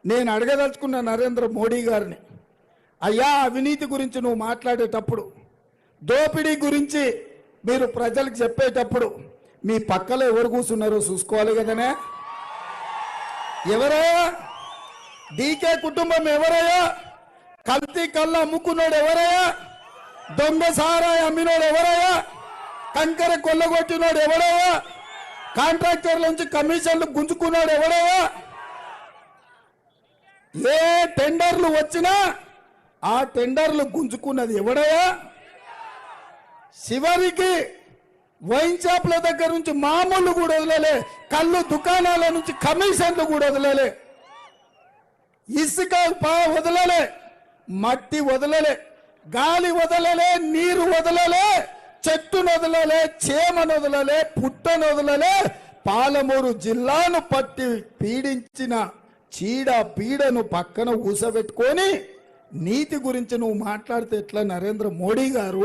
నేను అడగదలుచుకున్న నరేంద్ర మోడీ గారిని, అయ్యా అవినీతి గురించి నువ్వు మాట్లాడేటప్పుడు, దోపిడీ గురించి మీరు ప్రజలకు చెప్పేటప్పుడు మీ పక్కలో ఎవరు కూర్చున్నారో చూసుకోవాలి కదనే. ఎవరయ్యా డీకే కుటుంబం? ఎవరయ్యా కల్తీ కళ్ళ అమ్ముకున్నాడు? ఎవరయ్యా దొంగ సారాయి అమ్మినోడు? ఎవరయ్యా కంకర కొల్లగొట్టినోడు? ఎవరయ్యా కాంట్రాక్టర్ల నుంచి కమిషన్లు గుంజుకున్నాడు? ఎవరయ్యా ఏ టెండర్లు వచ్చినా ఆ టెండర్లు గుంజుకున్నది ఎవడయ్యా? చివరికి వైన్ షాప్ల దగ్గర నుంచి మామూలు కూడా వదలలే, కళ్ళు దుకాణాల నుంచి కమిషన్లు కూడా వదలలే, ఇసుక వదలలే, మట్టి వదలలే, గాలి వదలలే, నీరు వదలలే, చెట్టును వదలలే, చేమను వదలలే, పుట్టను వదలలే. పాలమూరు జిల్లాను పట్టి పీడించిన చీడ పీడను పక్కన ఊసబెట్టుకొని నీతి గురించి నువ్వు మాట్లాడితే ఎట్లా నరేంద్ర మోడీ గారు?